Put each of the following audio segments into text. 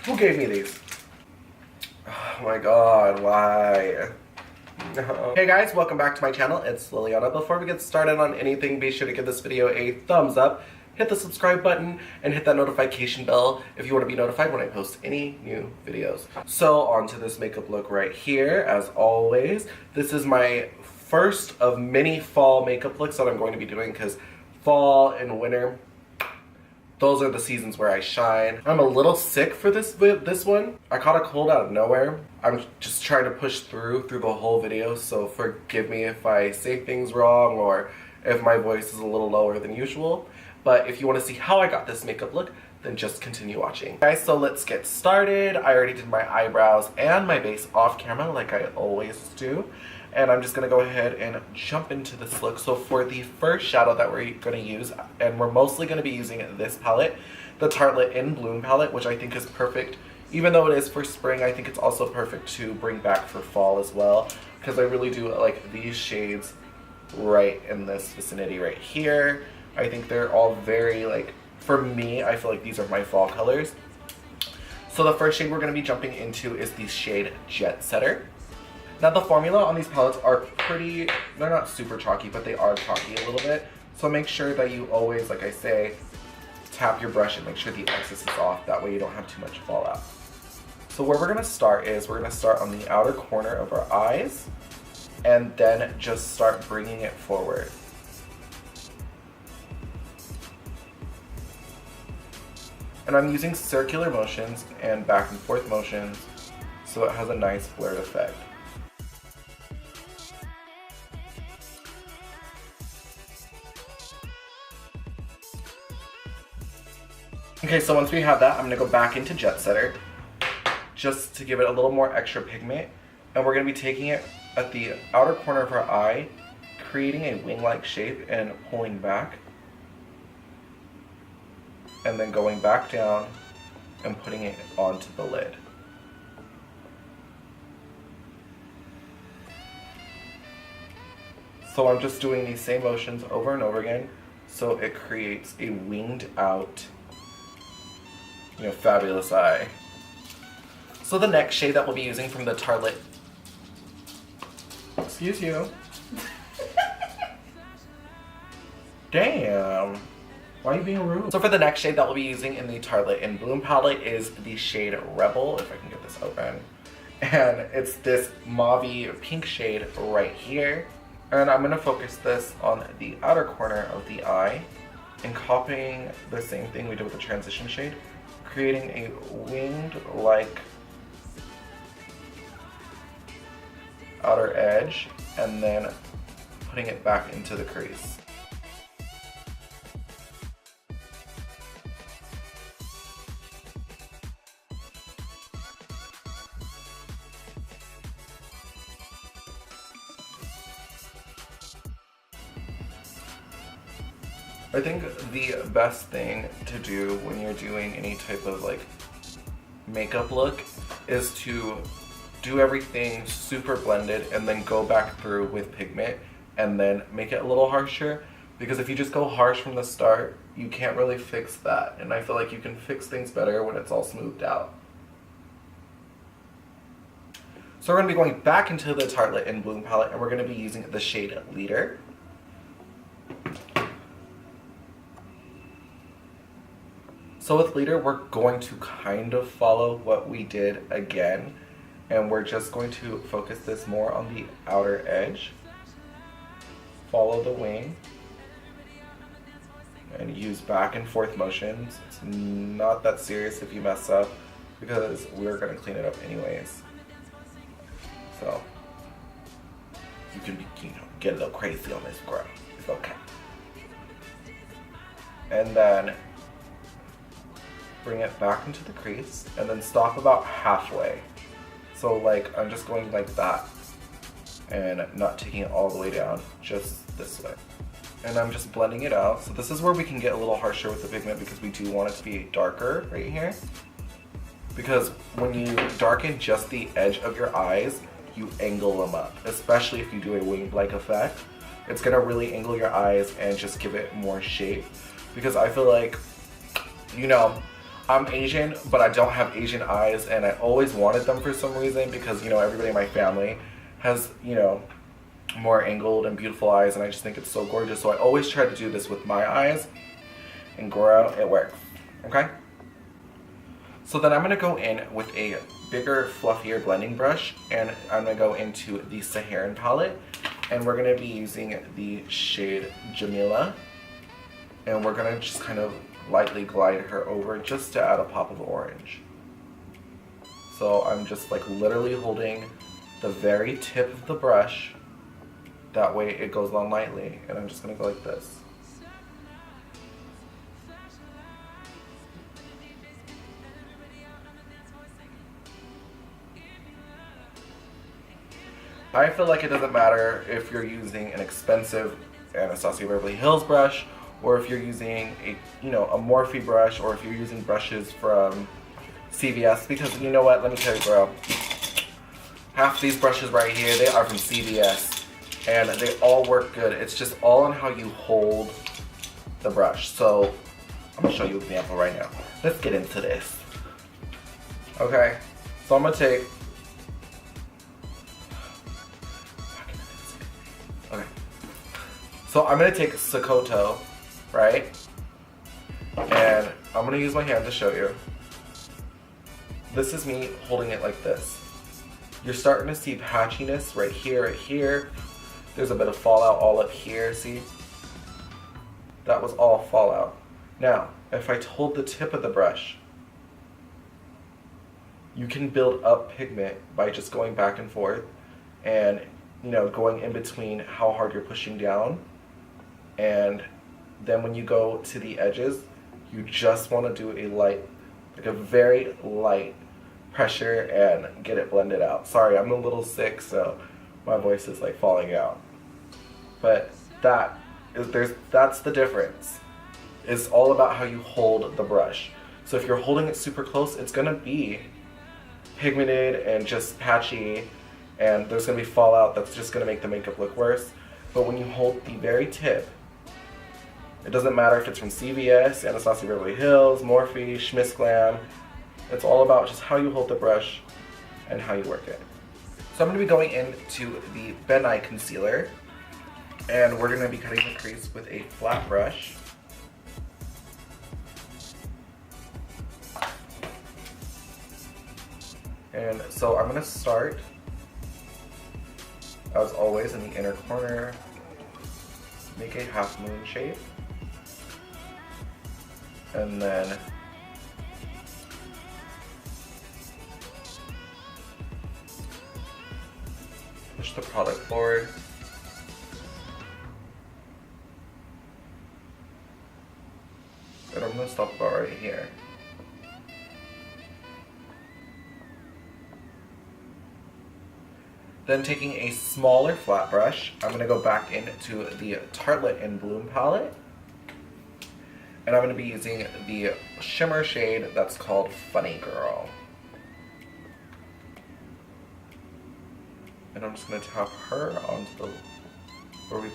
Who gave me these? Oh my god, why? No. Hey guys, welcome back to my channel. It's Liliana. Before we get started on anything, be sure to give this video a thumbs up, hit the subscribe button, and hit that notification bell if you want to be notified when I post any new videos. So on to this makeup look right here. As always, this is my first of many fall makeup looks that I'm going to be doing because fall and winter, those are the seasons where I shine. I'm a little sick for this one. I caught a cold out of nowhere. I'm just trying to push through the whole video, so forgive me if I say things wrong or if my voice is a little lower than usual. But if you want to see how I got this makeup look, then just continue watching. Guys, so let's get started. I already did my eyebrows and my base off camera like I always do. And I'm just going to go ahead and jump into this look. So for the first shadow that we're going to use, and we're mostly going to be using this palette, the Tarte In Bloom palette, which I think is perfect. Even though it is for spring, I think it's also perfect to bring back for fall as well. Because I really do like these shades right in this vicinity right here. I think they're all very, like, for me, I feel like these are my fall colors. So the first shade we're going to be jumping into is the shade Jet Setter. Now the formula on these palettes are pretty, they're not super chalky, but they are chalky a little bit. So make sure that you always, like I say, tap your brush and make sure the excess is off. That way you don't have too much fallout. So where we're going to start is we're going to start on the outer corner of our eyes and then just start bringing it forward. And I'm using circular motions and back and forth motions so it has a nice blurred effect. Okay, so once we have that, I'm going to go back into Jet Setter just to give it a little more extra pigment. And we're going to be taking it at the outer corner of our eye, creating a wing-like shape and pulling back. And then going back down and putting it onto the lid. So I'm just doing these same motions over and over again so it creates a winged out, fabulous eye. So the next shade that we'll be using from the Tarte, excuse you. Damn. Why are you being rude? So for the next shade that we'll be using in the Tarte In Bloom palette is the shade Rebel, if I can get this open. And it's this mauve-y pink shade right here. And I'm going to focus this on the outer corner of the eye and copying the same thing we did with the transition shade, creating a winged-like outer edge and then putting it back into the crease. I think the best thing to do when you're doing any type of makeup look is to do everything super blended and then go back through with pigment and then make it a little harsher, because if you just go harsh from the start, you can't really fix that, and I feel like you can fix things better when it's all smoothed out. So we're going to be going back into the Tarte In Bloom palette and we're going to be using the shade Leader. So with Leader, we're going to kind of follow what we did again, and we're just going to focus this more on the outer edge, follow the wing, and use back and forth motions. It's not that serious if you mess up, because we're going to clean it up anyways. So, you can get a little crazy on this girl. It's okay. And then bring it back into the crease and then stop about halfway. So I'm just going like that and not taking it all the way down, just this way. And I'm just blending it out. So this is where we can get a little harsher with the pigment because we do want it to be darker right here. Because when you darken just the edge of your eyes, you angle them up, especially if you do a wing-like effect. It's gonna really angle your eyes and just give it more shape. Because I feel like, I'm Asian, but I don't have Asian eyes, and I always wanted them for some reason because, you know, everybody in my family has, you know, more angled and beautiful eyes, and I just think it's so gorgeous. So I always try to do this with my eyes, and girl, it works. Okay? So then I'm going to go in with a bigger, fluffier blending brush, and I'm going to go into the Mehron palette, and we're going to be using the shade Jamila, and we're going to just kind of lightly glide her over just to add a pop of orange. So I'm just like literally holding the very tip of the brush, that way it goes on lightly, and I'm just going to go like this. I feel like it doesn't matter if you're using an expensive Anastasia Beverly Hills brush, or if you're using a, you know, a Morphe brush, or if you're using brushes from CVS, because you know what, let me tell you, girl, half these brushes right here, they are from CVS, and they all work good. It's just all on how you hold the brush. So I'm gonna show you an example right now. Let's get into this. Okay, so I'm gonna take, so I'm going to take Sokoto, right, and I'm going to use my hand to show you. This is me holding it like this. You're starting to see patchiness right here, right here. There's a bit of fallout all up here, see? That was all fallout. Now, if I hold the tip of the brush, you can build up pigment by just going back and forth and, you know, going in between how hard you're pushing down. And then when you go to the edges, you just want to do a light, like a very light pressure and get it blended out. Sorry, I'm a little sick, so my voice is like falling out. But that's the difference. It's all about how you hold the brush. So if you're holding it super close, it's gonna be pigmented and just patchy, and there's gonna be fallout that's just gonna make the makeup look worse. But when you hold the very tip, it doesn't matter if it's from CVS, Anastasia Beverly Hills, Morphe, Schmiss Glam. It's all about just how you hold the brush and how you work it. So I'm going to be going into the Bennye concealer, and we're going to be cutting the crease with a flat brush. And so I'm going to start, as always, in the inner corner, make a half moon shape. And then push the product forward. And I'm going to stop about right here. Then taking a smaller flat brush, I'm going to go back into the Tarte in Bloom palette. And I'm going to be using the shimmer shade that's called Funny Girl. And I'm just going to tap her onto the, where we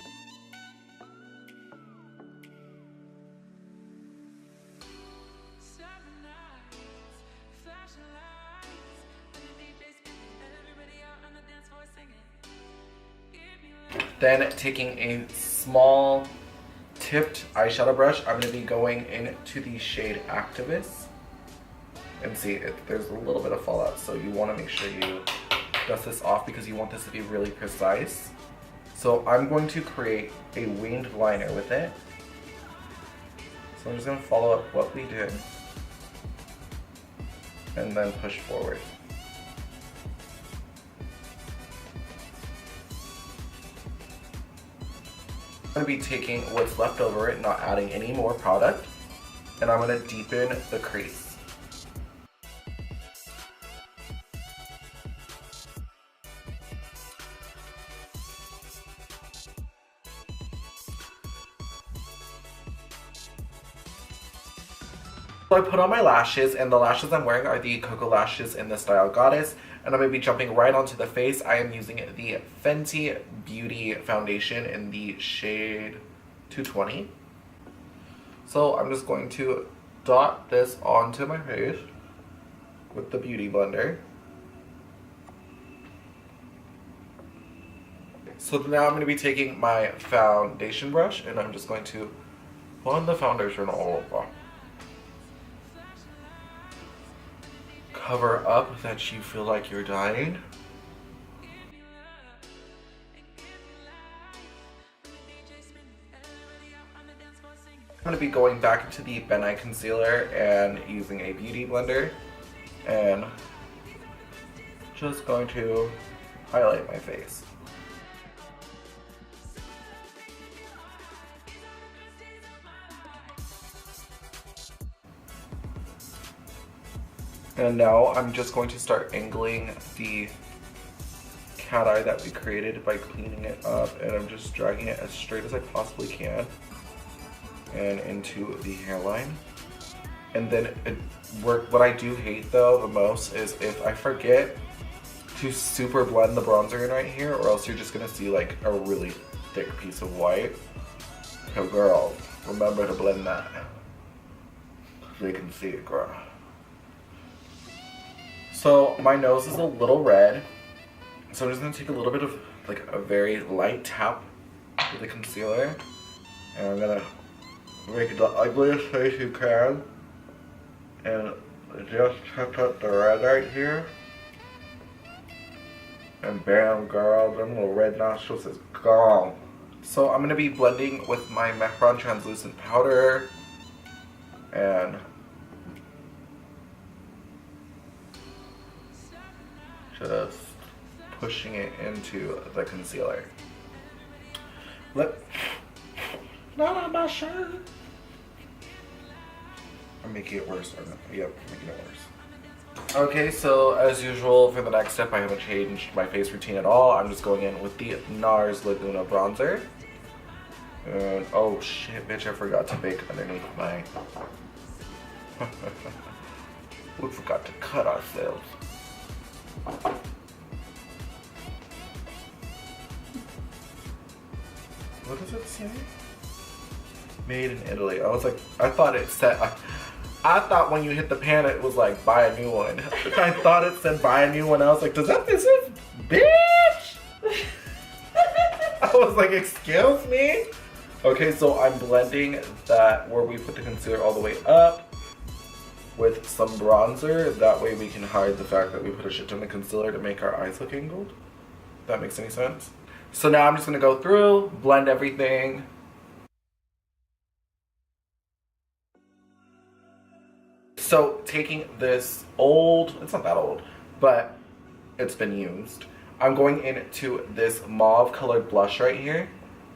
then taking a small tipped eyeshadow brush, I'm going to be going into the shade Activist. And see, there's a little bit of fallout, so you want to make sure you dust this off because you want this to be really precise. So I'm going to create a winged liner with it. So I'm just going to follow up what we did and then push forward. I'm going to be taking what's left over it, not adding any more product, and I'm going to deepen the crease. So I put on my lashes, and the lashes I'm wearing are the Koko Lashes in the style Goddess, and I'm going to be jumping right onto the face. I am using the Fenty Beauty foundation in the shade 220. So I'm just going to dot this onto my face with the Beauty Blender. So now I'm going to be taking my foundation brush and I'm just going to blend the foundation all over. Cover up that you feel like you're dying. I'm going to be going back into the Bennye concealer and using a Beauty Blender and just going to highlight my face. And now I'm just going to start angling the cat eye that we created by cleaning it up, and I'm just dragging it as straight as I possibly can and into the hairline. And then what I do hate though the most is if I forget to super blend the bronzer in right here, or else you're just gonna see like a really thick piece of white. So girl, remember to blend that so you can see it, girl. So my nose is a little red, so I'm just gonna take a little bit of like a very light tap with the concealer, and I'm gonna make the ugliest face you can, and just touch up the red right here, and bam, girl, them little red nostrils is gone. So I'm gonna be blending with my Mehron translucent powder, and just pushing it into the concealer. Not on my shirt. I'm making it worse. Yep, making it worse. Okay, so as usual for the next step, I haven't changed my face routine at all. I'm just going in with the NARS Laguna bronzer. And oh shit, bitch, I forgot to bake underneath my... We forgot to cut ourselves. What does it say? Made in Italy. I was like, I thought it said, I thought when you hit the pan it was like, buy a new one. I thought it said buy a new one. I was like, does that, this is, bitch? I was like, excuse me? Okay, so I'm blending that where we put the concealer all the way up with some bronzer. That way we can hide the fact that we put a shit ton of concealer to make our eyes look angled. If that makes any sense. So now I'm just gonna go through, blend everything. So taking this old, it's not that old, but it's been used. I'm going into this mauve colored blush right here,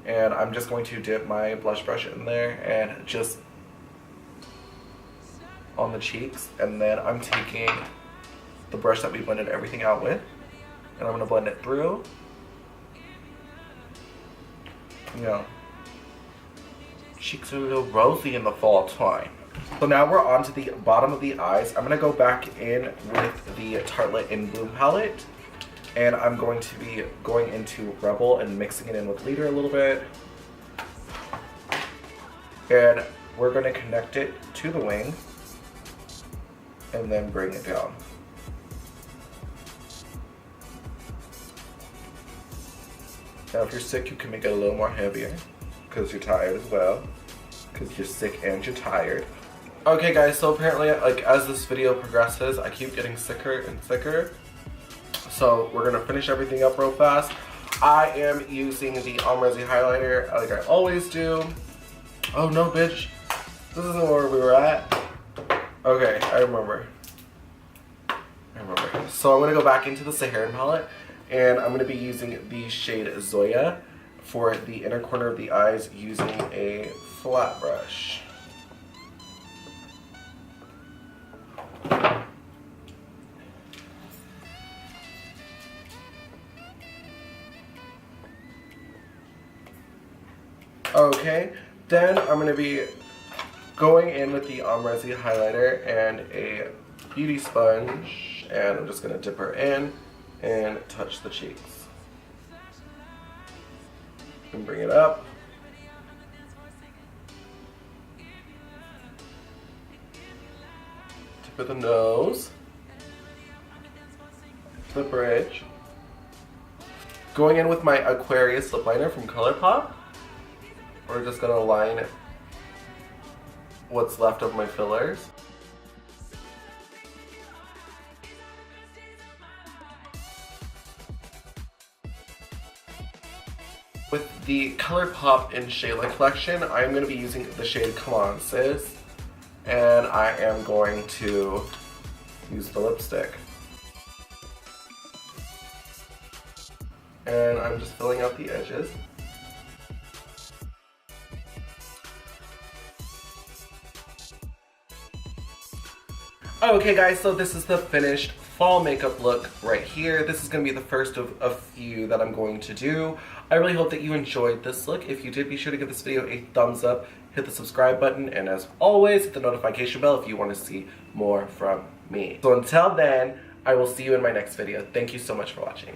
and I'm just going to dip my blush brush in there and just on the cheeks, and then I'm taking the brush that we blended everything out with, and I'm gonna blend it through. You know, cheeks are a little rosy in the fall time. So now we're on to the bottom of the eyes. I'm gonna go back in with the Tarte In Bloom palette, and I'm going to be going into Rebel and mixing it in with Leader a little bit. And we're gonna connect it to the wing and then bring it down. Now if you're sick, you can make it a little more heavier because you're tired as well. Because you're sick and you're tired. Okay guys, so apparently like as this video progresses, I keep getting sicker and sicker. So we're gonna finish everything up real fast. I am using the Omrezi highlighter like I always do. Oh no, bitch. This isn't where we were at. Okay, I remember. So I'm gonna go back into the Saharan palette, and I'm gonna be using the shade Zoya for the inner corner of the eyes using a flat brush. Okay, then I'm going to be going in with the Omrezi highlighter and a beauty sponge, and I'm just going to dip her in and touch the cheeks. And bring it up. for the nose, the bridge. Going in with my Aquarius lip liner from Colourpop. We're just gonna line what's left of my fillers. With the Colourpop in Shayla collection, I'm going to be using the shade Come On Sis, and I am going to use the lipstick. And I'm just filling out the edges. Okay guys, so this is the finished fall makeup look right here. This is going to be the first of a few that I'm going to do. I really hope that you enjoyed this look. If you did, be sure to give this video a thumbs up, hit the subscribe button, and as always, hit the notification bell if you want to see more from me. So until then, I will see you in my next video. Thank you so much for watching.